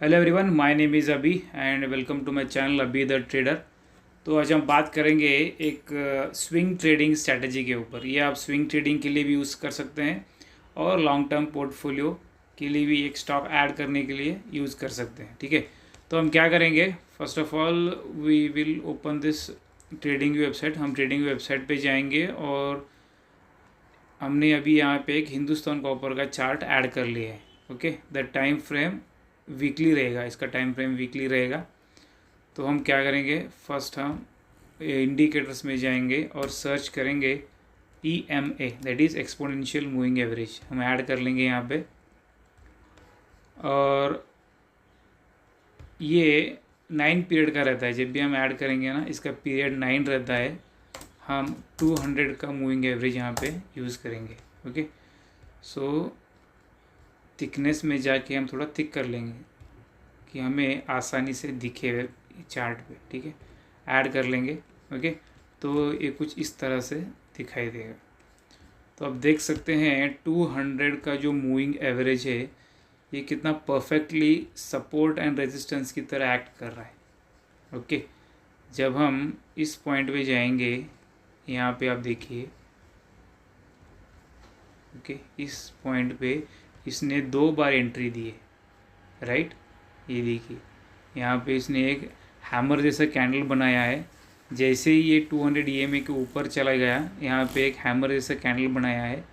Hello everyone, my name is Abhi and welcome to my channel Abhi the trader. तो आज हम बात करेंगे एक स्विंग ट्रेडिंग स्ट्रैटेजी के ऊपर। ये आप स्विंग ट्रेडिंग के लिए भी यूज़ कर सकते हैं और लॉन्ग टर्म पोर्टफोलियो के लिए भी एक स्टॉक ऐड करने के लिए यूज़ कर सकते हैं। ठीक है, तो हम क्या करेंगे, first of all we will open this trading website. हम ट्रेडिंग वेबसाइट पे जाएंगे और हमने अभी यहाँ पे एक हिंदुस्तान कॉपर का चार्ट ऐड कर लिया है। Okay, the time frame weekly रहेगा, इसका टाइम फ्रेम वीकली रहेगा। तो हम क्या करेंगे, फर्स्ट हम इंडिकेटर्स में जाएंगे और सर्च करेंगे EMA, that is exponential moving average. हम ऐड कर लेंगे यहाँ पे, और ये 9 पीरियड का रहता है। जब भी हम ऐड करेंगे ना, इसका पीरियड 9 रहता है। हम 200 का मूविंग एवरेज यहाँ पे यूज़ करेंगे। ओके, सो थिकनेस में जाके हम थोड़ा थिक कर लेंगे कि हमें आसानी से दिखे चार्ट पे। ठीक है, ऐड कर लेंगे। ओके, तो ये कुछ इस तरह से दिखाई देगा। तो आप देख सकते हैं 200 का जो मूविंग एवरेज है, ये कितना परफेक्टली सपोर्ट एंड रेजिस्टेंस की तरह एक्ट कर रहा है। ओके, जब हम इस पॉइंट पे जाएंगे, यहाँ पे आप देखिए, ओके, इस पॉइंट पे इसने 2 बार एंट्री दी है। राइट, ये देखिए, यहाँ पे इसने एक हैमर जैसा कैंडल बनाया है। जैसे ही ये 200 EMA के ऊपर चला गया, यहाँ पे एक हैमर जैसा कैंडल बनाया है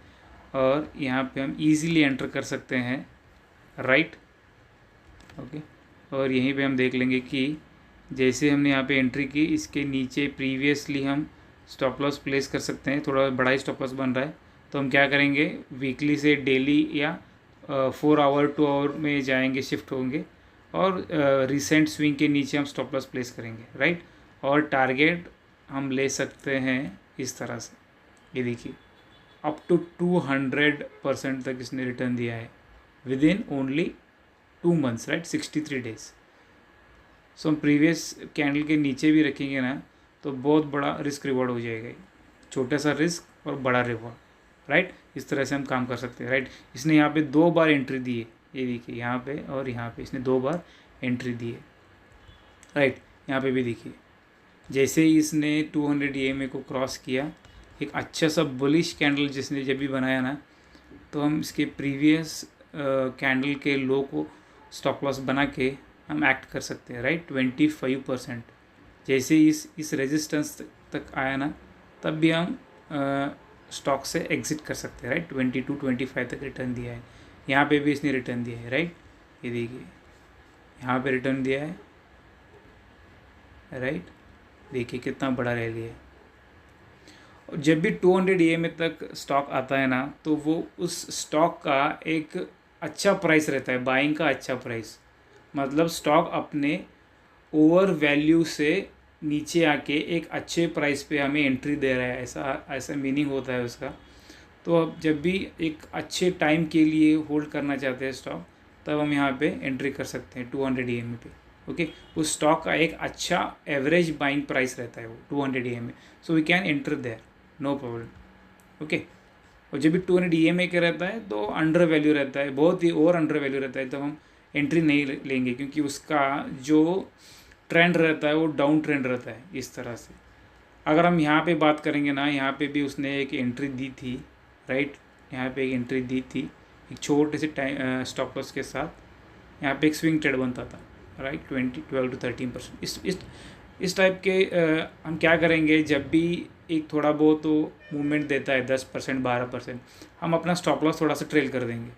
और यहाँ पे हम इजीली एंटर कर सकते हैं। राइट, ओके, और यहीं पे हम देख लेंगे कि जैसे हमने यहाँ पे एंट्री की, इसके नीचे प्रीवियसली हम स्टॉप लॉस प्लेस कर सकते हैं। थोड़ा बड़ा ही स्टॉप लॉस बन रहा है, तो हम क्या करेंगे, वीकली से डेली या 4 आवर 2 आवर में जाएंगे, शिफ्ट होंगे और रिसेंट स्विंग के नीचे हम स्टॉप लॉस प्लेस करेंगे। राइट, और टारगेट हम ले सकते हैं इस तरह से। ये देखिए, अप टू 200% तक इसने रिटर्न दिया है within only 2 months. Right, 63 days. So हम प्रीवियस कैंडल के नीचे भी रखेंगे ना, तो बहुत बड़ा रिस्क रिवॉर्ड हो जाएगा। छोटा सा रिस्क और बड़ा रिवॉर्ड। राइट, इस तरह से हम काम कर सकते हैं। राइट, इसने यहाँ पे 2 बार एंट्री दी है। ये देखिए, यहाँ पे और यहाँ पे इसने 2 बार एंट्री दी है। राइट, यहाँ पे भी देखिए, जैसे ही इसने 200 EMA को क्रॉस किया, एक अच्छा सा बुलिश कैंडल जिसने जब भी बनाया ना, तो हम इसके प्रीवियस कैंडल के लो को स्टॉप लॉस बना के हम एक्ट कर सकते हैं। राइट, 25%। जैसे इस रेजिस्टेंस तक आया ना, तब भी हम स्टॉक से एग्जिट कर सकते हैं। राइट, 22-25 तक रिटर्न दिया है। यहाँ पे भी इसने रिटर्न दिया है। राइट, ये देखिए, यहाँ पे रिटर्न दिया है। राइट, देखिए कितना बड़ा रैली है। और जब भी 200 EMA तक स्टॉक आता है ना, तो वो उस स्टॉक का एक अच्छा प्राइस रहता है, बाइंग का अच्छा प्राइस। मतलब स्टॉक अपने ओवर वैल्यू से नीचे आके एक अच्छे प्राइस पे हमें एंट्री दे रहा है, ऐसा ऐसा मीनिंग होता है उसका। तो अब जब भी एक अच्छे टाइम के लिए होल्ड करना चाहते हैं स्टॉक, तब हम यहाँ पे एंट्री कर सकते हैं 200 EMA पे। ओके, उस स्टॉक का एक अच्छा एवरेज बाइंग प्राइस रहता है वो 200 EMA, so we can enter there, no problem. Okay, और जब भी 200 EMA का रहता है तो अंडर वैल्यू रहता है, बहुत ही ओवर अंडर वैल्यू रहता है, तो हम एंट्री नहीं लेंगे, क्योंकि उसका जो ट्रेंड रहता है वो डाउन ट्रेंड रहता है इस तरह से। अगर हम यहाँ पे बात करेंगे ना, यहाँ पे भी उसने एक एंट्री दी थी। राइट, यहाँ पे एक एंट्री दी थी एक छोटे से टाइम स्टॉप लॉस के साथ। यहाँ पे एक स्विंग ट्रेड बनता था। Right, 12 to 13%। इस टाइप के हम क्या करेंगे, जब भी एक थोड़ा बहुत तो मूवमेंट देता है 10% 12%, हम अपना स्टॉप लॉस थोड़ा सा ट्रेल कर देंगे।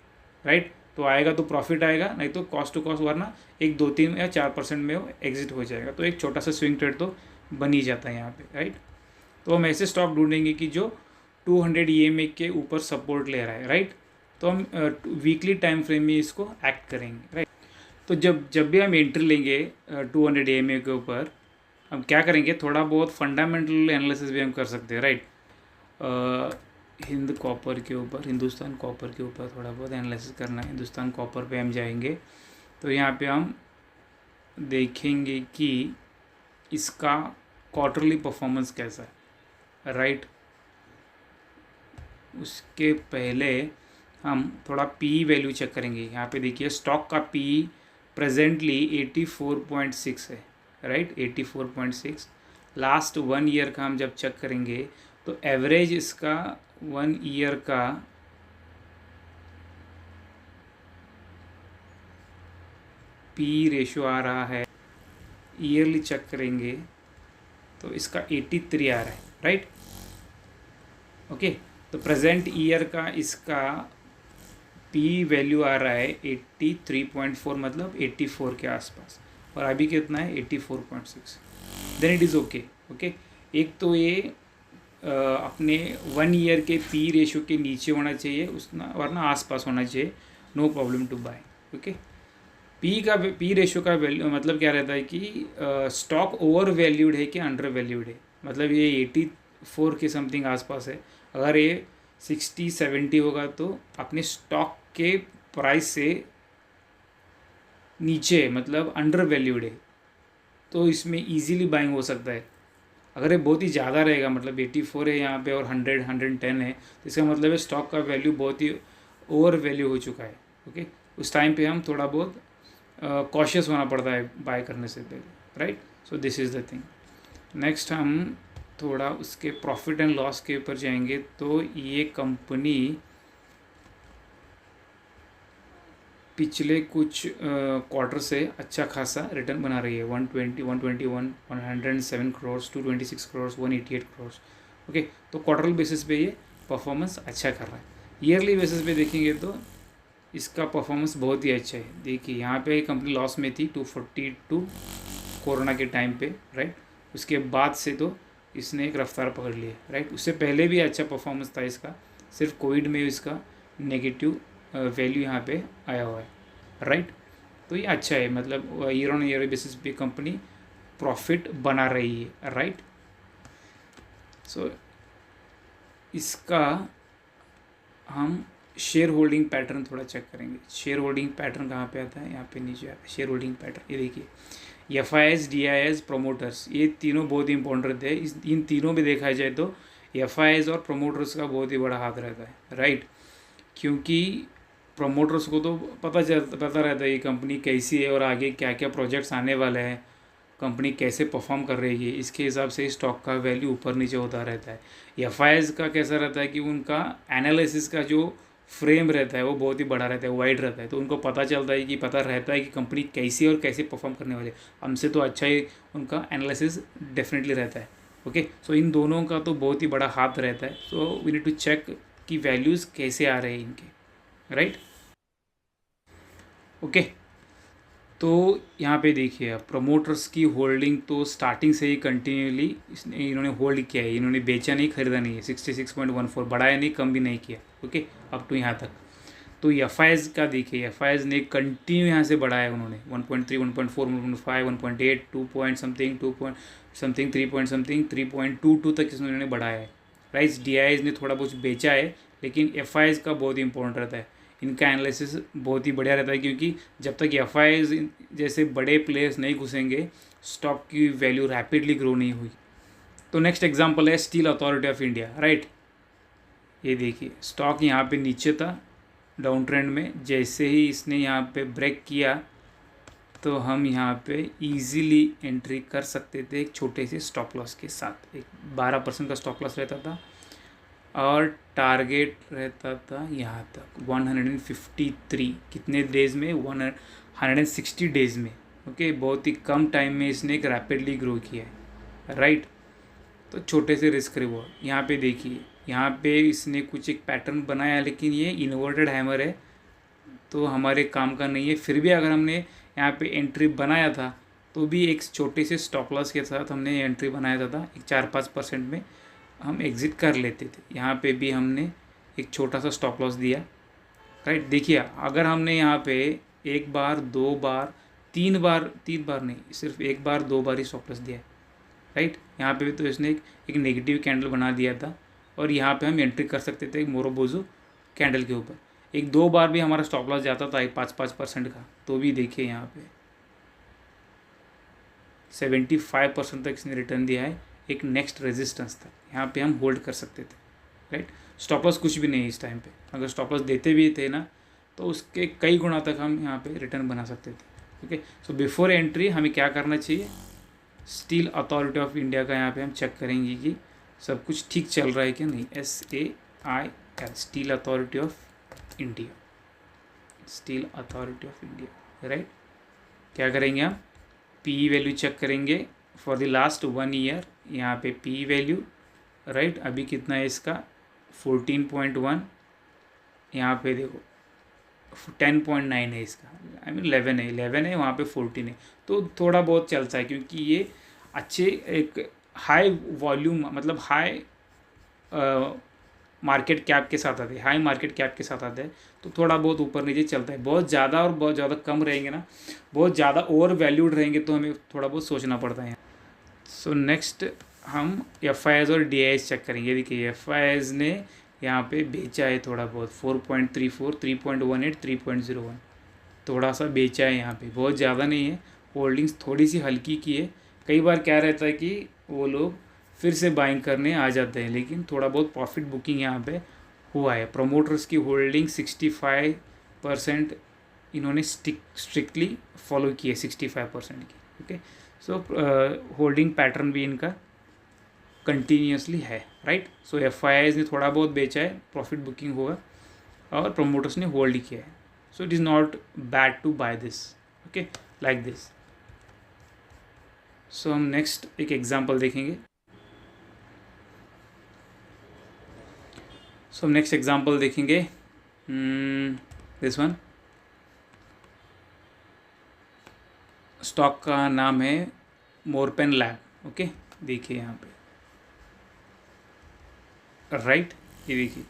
राइट, तो आएगा तो प्रॉफिट आएगा, नहीं तो कॉस्ट टू कॉस्ट, वरना 1 2 3 या 4% में वो एग्जिट हो जाएगा। तो एक छोटा सा स्विंग ट्रेड तो बन ही जाता है यहाँ पे। राइट, तो हम ऐसे स्टॉक ढूंढेंगे कि जो 200 EMA के ऊपर सपोर्ट ले रहा है। राइट, तो हम वीकली टाइम फ्रेम में इसको एक्ट करेंगे। राइट, तो जब भी हम एंट्री लेंगे 200 EMA के ऊपर, हम क्या करेंगे, थोड़ा बहुत फंडामेंटल एनालिसिस भी हम कर सकते हैं। राइट, हिंदुस्तान कॉपर के ऊपर थोड़ा बहुत एनालिसिस करना है। हिंदुस्तान कॉपर पे हम जाएंगे, तो यहाँ पे हम देखेंगे कि इसका क्वार्टरली परफॉर्मेंस कैसा है। राइट, उसके पहले हम थोड़ा पी वैल्यू चेक करेंगे। यहाँ पे देखिए, स्टॉक का पी प्रेजेंटली 84.6 है, राइट, 84.6। लास्ट 1 ईयर का हम जब चेक करेंगे तो एवरेज इसका 1 ईयर का पी रेशियो आ रहा है, ईयरली चेक करेंगे तो इसका 83 आ रहा है, राइट। ओके, तो प्रेजेंट ईयर का इसका पी वैल्यू आ रहा है 83.4, मतलब 84 के आसपास, और अभी कितना है 84.6। Then it is okay. Okay, एक तो ये अपने 1 ईयर के पी रेशियो के नीचे होना चाहिए, वरना आसपास होना चाहिए, no problem to buy. Okay, P ratio का वैल्यू मतलब क्या रहता है कि स्टॉक ओवर वैल्यूड है कि अंडर वैल्यूड है, मतलब ये 84 के समथिंग आसपास है। अगर ये 60-70 होगा तो अपने स्टॉक के प्राइस से नीचे, मतलब अंडर वैल्यूड है, तो इसमें इजीली बाइंग हो सकता है। अगर ये बहुत ही ज़्यादा रहेगा, मतलब 84 है यहाँ पे और 110 है, तो इसका मतलब है स्टॉक का वैल्यू बहुत ही ओवर वैल्यू हो चुका है। ओके, उस टाइम पे हम थोड़ा बहुत कॉशियस होना पड़ता है बाय करने से पहले, right. So this is the thing. Next हम थोड़ा उसके प्रॉफिट एंड लॉस के ऊपर जाएंगे। तो ये कंपनी पिछले कुछ क्वार्टर से अच्छा खासा रिटर्न बना रही है, 120, 121, 107 करोड़, 226 करोड़, 188 करोड़। ओके, तो क्वार्टरल बेसिस पे ये परफॉर्मेंस अच्छा कर रहा है। ईयरली बेसिस पे देखेंगे तो इसका परफॉर्मेंस बहुत ही अच्छा है। देखिए यहाँ पे कंपनी लॉस में थी 242 कोरोना के टाइम पे, राइट। उसके बाद से तो इसने एक रफ्तार पकड़ ली है, राइट। उससे पहले भी अच्छा परफॉर्मेंस था इसका, सिर्फ कोविड में इसका नेगेटिव वैल्यू यहाँ पे आया हुआ है, राइट। तो ये अच्छा है, मतलब ईयर ऑन ईयर बेसिस पे कंपनी प्रॉफिट बना रही है, राइट। सो इसका हम शेयर होल्डिंग पैटर्न थोड़ा चेक करेंगे। शेयर होल्डिंग पैटर्न कहाँ पे आता है, यहाँ पे नीचे आता है शेयर होल्डिंग पैटर्न। ये देखिए, FIs, DIs, प्रोमोटर्स, ये तीनों बहुत ही इंपॉर्टेंट रहते हैं। इन तीनों में देखा जाए तो FIs और प्रोमोटर्स का बहुत ही बड़ा हाथ रहता है, राइट। क्योंकि प्रोमोटर्स को तो पता रहता है कि कंपनी कैसी है और आगे क्या क्या प्रोजेक्ट्स आने वाले हैं, कंपनी कैसे परफॉर्म कर रही है, इसके हिसाब से स्टॉक का वैल्यू ऊपर नीचे होता रहता है। FIs का कैसा रहता है कि उनका एनालिसिस का जो फ्रेम रहता है वो बहुत ही बड़ा रहता है, वाइड रहता है, तो उनको पता चलता है कि पता रहता है कि कंपनी कैसी और कैसे परफॉर्म करने वाली है। हमसे तो अच्छा ही उनका एनालिसिस डेफिनेटली रहता है। ओके, सो इन दोनों का तो बहुत ही बड़ा हाथ रहता है। So we need to check कि वैल्यूज़ कैसे आ रहे हैं इनके, राइट। ओके, तो यहाँ पे देखिए आप प्रोमोटर्स की होल्डिंग तो स्टार्टिंग से ही कंटिन्यूली इन्होंने होल्ड किया है, इन्होंने बेचा नहीं, खरीदा नहीं है। 66.14 बढ़ाया नहीं, कम भी नहीं किया। ओके, अप टू यहाँ तक। तो FIs का देखिए, FIs ने कंटिन्यू यहाँ से बढ़ाया उन्होंने 1.3, 1.4, 1.5, 1.8, 2 point something, 2 point something, 3 point something, 3.22 तक इन्होंने बढ़ाया है, राइट। DIs ने थोड़ा बहुत बेचा है, लेकिन FIs का बहुत इंपॉर्टेंट रहता है, इनका एनालिसिस बहुत ही बढ़िया रहता है। क्योंकि जब तक FIs जैसे बड़े प्लेयर्स नहीं घुसेंगे, स्टॉक की वैल्यू रैपिडली ग्रो नहीं हुई। तो नेक्स्ट एग्जांपल है steel authority of India, right. ये देखिए, स्टॉक यहाँ पे नीचे था डाउन ट्रेंड में, जैसे ही इसने यहाँ पे ब्रेक किया तो हम यहाँ पे इजीली एंट्री कर सकते थे एक छोटे से स्टॉप लॉस के साथ। एक 12% का स्टॉप लॉस रहता था और टारगेट रहता था यहाँ तक 153, कितने डेज में, 160 डेज में। ओके, बहुत ही कम टाइम में इसने एक रैपिडली ग्रो किया है, राइट। तो छोटे से रिस्क रिवॉर्ड। यहाँ पे देखिए, यहाँ पे इसने कुछ एक पैटर्न बनाया, लेकिन ये इन्वर्टेड हैमर है तो हमारे काम का नहीं है। फिर भी अगर हमने यहाँ पे एंट्री बनाया था तो भी एक छोटे से स्टॉप लॉस के साथ हमने एंट्री बनाया था, एक 4-5% में हम एग्ज़िट कर लेते थे। यहाँ पे भी हमने एक छोटा सा स्टॉप लॉस दिया, राइट। देखिए, अगर हमने यहाँ पे एक बार, 2 बार, 3 बार नहीं, सिर्फ एक बार 2 बार ही स्टॉप लॉस दिया, राइट। यहाँ पे भी तो इसने एक नेगेटिव कैंडल बना दिया था और यहाँ पे हम एंट्री कर सकते थे मोरोबोजो कैंडल के ऊपर। 1-2 बार भी हमारा स्टॉप लॉस जाता था 5% का, तो भी देखिए यहाँ पे 75% तक इसने रिटर्न दिया है, एक नेक्स्ट रेजिस्टेंस तक यहाँ पे हम होल्ड कर सकते थे, राइट। स्टॉप लॉस कुछ भी नहीं है इस टाइम पे, अगर स्टॉप लॉस देते भी थे ना तो उसके कई गुना तक हम यहाँ पे रिटर्न बना सकते थे, ओके, सो बिफोर एंट्री हमें क्या करना चाहिए, स्टील अथॉरिटी ऑफ इंडिया का यहाँ पे हम चेक करेंगे कि सब कुछ ठीक चल रहा है कि नहीं। SAIL, steel authority of India, steel authority of India, right. क्या करेंगे हम, पी वैल्यू चेक करेंगे फॉर द लास्ट 1 ईयर। यहाँ पे पी वैल्यू, राइट, अभी कितना है इसका 14.1, यहाँ पे देखो 10.9 है इसका, I mean 11 है, वहाँ पे 14 है, तो थोड़ा बहुत चलता है क्योंकि ये अच्छे एक हाई वॉल्यूम, मतलब हाई मार्केट कैप के साथ आते हैं, हाई मार्केट कैप के साथ आते हैं, तो थोड़ा बहुत ऊपर नीचे चलता है। बहुत ज़्यादा और बहुत ज़्यादा कम रहेंगे ना, बहुत ज़्यादा ओवर वैल्यूड रहेंगे तो हमें थोड़ा बहुत सोचना पड़ता है। सो नेक्स्ट हम FIIs और DIIs चेक करेंगे। देखिए FIIs ने यहाँ पे बेचा है थोड़ा बहुत, 4.34, 3.18, 3.01, थोड़ा सा बेचा है यहाँ पे, बहुत ज़्यादा नहीं है। होल्डिंग्स थोड़ी सी हल्की की है। कई बार क्या रहता है कि वो लोग फिर से बाइंग करने आ जाते हैं, लेकिन थोड़ा बहुत प्रॉफिट बुकिंग यहाँ पे हुआ है। प्रोमोटर्स की होल्डिंग 65% इन्होंने स्ट्रिक्टली फॉलो की है, 65% की। ओके, सो होल्डिंग पैटर्न भी इनका कंटिन्यूसली है, राइट। सो FIIs ने थोड़ा बहुत बेचा है, प्रॉफिट बुकिंग हुआ, और प्रोमोटर्स ने होल्ड किया है। So it is not bad to buy this, okay, like this. So हम नेक्स्ट एक एग्जांपल देखेंगे। सो हम नेक्स्ट एग्जांपल देखेंगे, दिस वन। स्टॉक का नाम है मोरपेन लैब। ओके, देखिए यहाँ पे, राइट, ये देखिए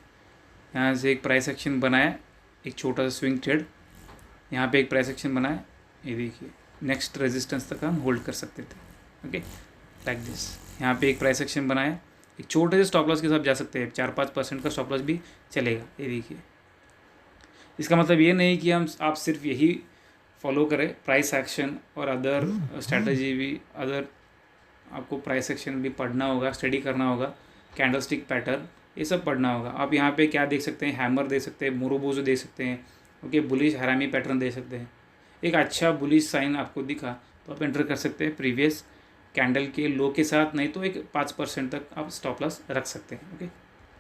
यहाँ से एक प्राइस एक्शन बनाया, एक छोटा सा स्विंग ट्रेड, यहाँ पे एक प्राइस एक्शन बनाया, ये देखिए नेक्स्ट रेजिस्टेंस तक हम होल्ड कर सकते थे। Okay, like this. यहाँ पे एक प्राइस एक्शन बनाया, एक छोटे से स्टॉप लॉस के साथ जा सकते हैं, 4-5% का स्टॉप लॉस भी चलेगा। ये देखिए, इसका मतलब ये नहीं कि आप सिर्फ यही फॉलो करें, प्राइस एक्शन और अदर स्ट्रैटेजी भी, अदर आपको प्राइस एक्शन भी पढ़ना होगा, स्टडी करना होगा, कैंडलस्टिक पैटर्न ये सब पढ़ना होगा। आप यहाँ पे क्या देख सकते हैं, हैमर दे सकते हैं, मुरोबोजो दे सकते हैं, ओके, बुलिश हरामी पैटर्न दे सकते हैं। एक अच्छा बुलिश साइन आपको दिखा तो आप एंटर कर सकते हैं प्रीवियस कैंडल के लो के साथ, नहीं तो एक 5% तक आप स्टॉप लॉस रख सकते हैं। Okay,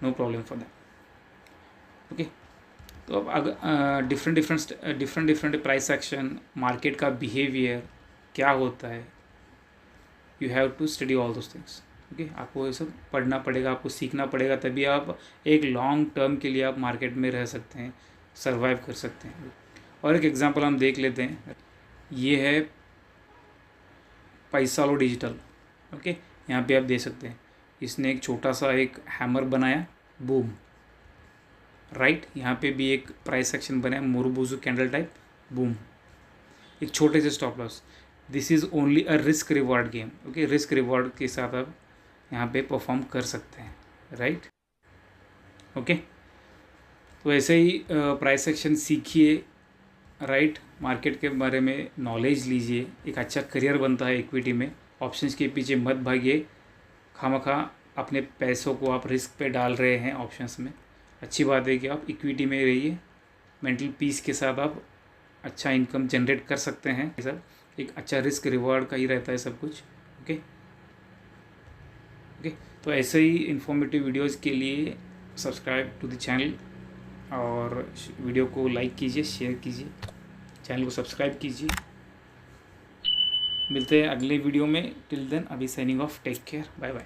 no problem for that. Okay, तो अब अगर डिफरेंट प्राइस एक्शन, मार्केट का बिहेवियर क्या होता है, you have to study all those things. Okay, आपको ये सब पढ़ना पड़ेगा, आपको सीखना पड़ेगा, तभी आप एक लॉन्ग टर्म के लिए आप मार्केट में रह सकते हैं, सर्वाइव कर सकते हैं। और एक एग्जांपल हम देख लेते हैं, ये है पैसालो डिजिटल। ओके, यहाँ पे आप देख सकते हैं, इसने एक छोटा सा एक हैमर बनाया, बूम, राइट। यहाँ पे भी एक प्राइस एक्शन बनाया, मुरुबुजु कैंडल टाइप, बूम, एक छोटे से stop loss. This is only a risk reward game. Okay, risk reward के साथ आप यहाँ पे परफॉर्म कर सकते हैं, राइट। ओके, तो ऐसे ही प्राइस एक्शन सीखिए, राइट, मार्केट के बारे में नॉलेज लीजिए, एक अच्छा करियर बनता है इक्विटी में। ऑप्शंस के पीछे मत भागिए, खामखा अपने पैसों को आप रिस्क पे डाल रहे हैं ऑप्शंस में। अच्छी बात है कि आप इक्विटी में रहिए, मेंटल पीस के साथ आप अच्छा इनकम जनरेट कर सकते हैं। सब एक अच्छा रिस्क रिवॉर्ड का ही रहता है सब कुछ। ओके ओके, तो ऐसे ही इंफॉर्मेटिव वीडियोज़ के लिए सब्सक्राइब टू द चैनल, और वीडियो को लाइक कीजिए, शेयर कीजिए, चैनल को सब्सक्राइब कीजिए। मिलते हैं अगले वीडियो में, टिल देन अभी signing off, take care, bye bye.